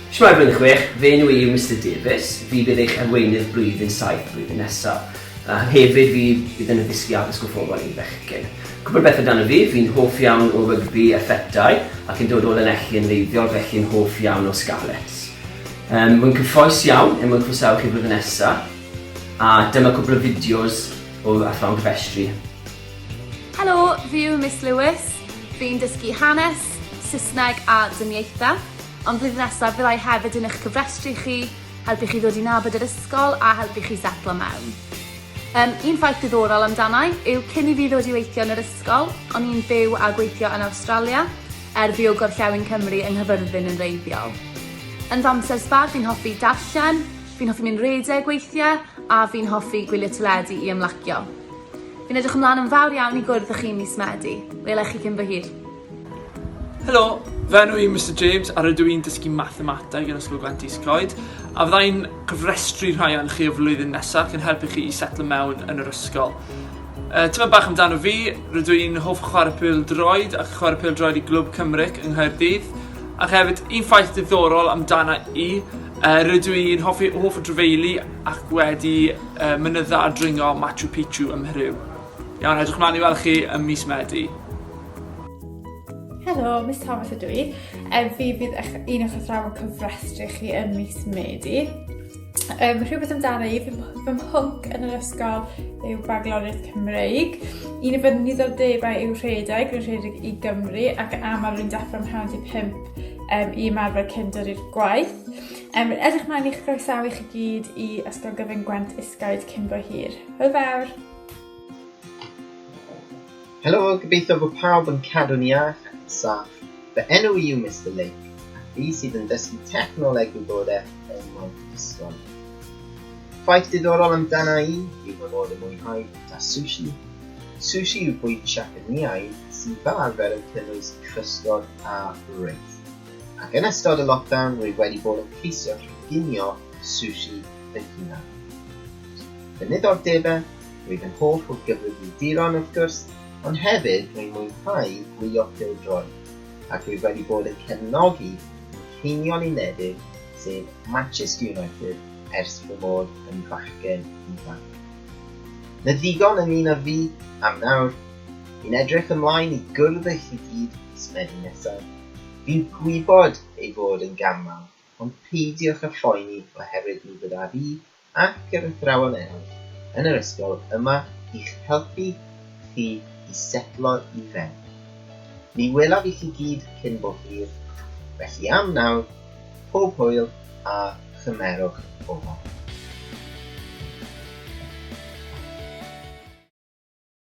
Shmai blwyddyn chwech, fe nhw i Mr Davies, fi bydd eich arweinydd blwyddyn 7 blwyddyn nesaf. Hefyd fi bydd yn addysgu addysg gyfrifol i bechgyn. Cwbl beth amdano fi, fi'n hoff iawn o rygbi a ffetau ac yn dod o Lanelli yn leiddiol, felly'n hoff iawn o scarlets. Mae'n cyffroes iawn yn mwyn croesawu chi blwyddyn nesaf, a dyma cwbl o fideos o athrawon cofrestru. Helo, fi yw Miss Lewis. Fi'n dysgu hanes, Saesneg a Dymieitha, ond blwyddyn nesaf fyddai hefyd yn eich cyfrestru chi, helpu chi ddod i nabod yr ysgol a helpu chi setlo mewn. Un ffaith diddorol amdanai yw cyn i fi ddod i weithio yn yr ysgol, o'n i'n byw a gweithio yn Awstralia, fi o Gorllewin Cymru yng Nghyfyrddin yn wreiddiol. Yn fy amser sbard, fi'n hoffi darllen, fi'n hoffi mynd redeg weithiau, a fi'n hoffi gwylio teledu i ymlacio. Fi'n edrych ymlaen yn fawr iawn i gwrdd â chi mis Medi. Welech chi cyn fy hir. Helo, fe nhw i Mr James a rydw i'n dysgu mathemateg yn Ysgol Gwent Iscoed a fyddai'n cyfrestru rhai o'n chi o flwyddyn nesaf yn helpu chi i setlo mewn yn yr ysgol. Tyma bach amdano fi, rydw i'n hoff chwarae pêl-droed ac chwarae pêl-droed i Glwb Cymric yng Nghaerdydd ac hefyd un ffaith diddorol amdano i rydw i'n hoff o drefeili ac wedi mynydda a dringo Machu Picchu ym Mhryw. Iawn, edrych mlaen i weld chi ym mis Medi. Helo, Miss Thomas ydw i. Fi bydd un o'ch athrawon cyfrestru chi yn mis Medi. Rhywbeth amdano i, fy mhwnc yn yr ysgol yw Bagloriaeth Cymreig. Un o fy niddordebau yw rhedeg i Gymru ac aml rwy'n deffro am 5 i ymarfer cyn dod i'r gwaith. Edrych mlaen i'ch croesawu chi gyd i Ysgol Gwent Iscoed cyn bo hir. Hwyl fawr! Helo, gobeithio bod pawb yn cadw'n iach ac yn saff. Fy enw i yw Mr Lake, ac fi sydd yn dysgu technoleg wybodaeth yn Gwent Iscoed. Ffaith diddorol amdana i yw fod yn mwynhau da sushi. Sushi yw bwyd Siapanïaidd sydd fel arfer yn cynnwys crystod a wreith. Ac yn ystod y lockdown, rwy wedi bod yn ceisio rheginio sushi fy hunain. Fy niddordebau, rwy'n yn hoff o gyfrifiaduron wrth gwrs, ond hefyd rwy'n mwynhau gwylio pêl-droed ac rwy wedi bod yn cefnogi Ceinion Unedig sef Manchester United ers fy mod yn fachgen ifanc. Na ddigon yn un o fi am nawr. Fi'n edrych ymlaen i gwrdd eich i gyd mis Medi nesaf. Fi'n gwybod ei fod yn gamal, ond peidiwch â phoeni oherwydd mi fydda fi ac yr athrawon eraill yn yr ysgol yma i'ch helpu chi i setlo i fewn. Mi welaf i chi gyd cyn bo hir, felly am nawr, pob hwyl a chymerwch ofal.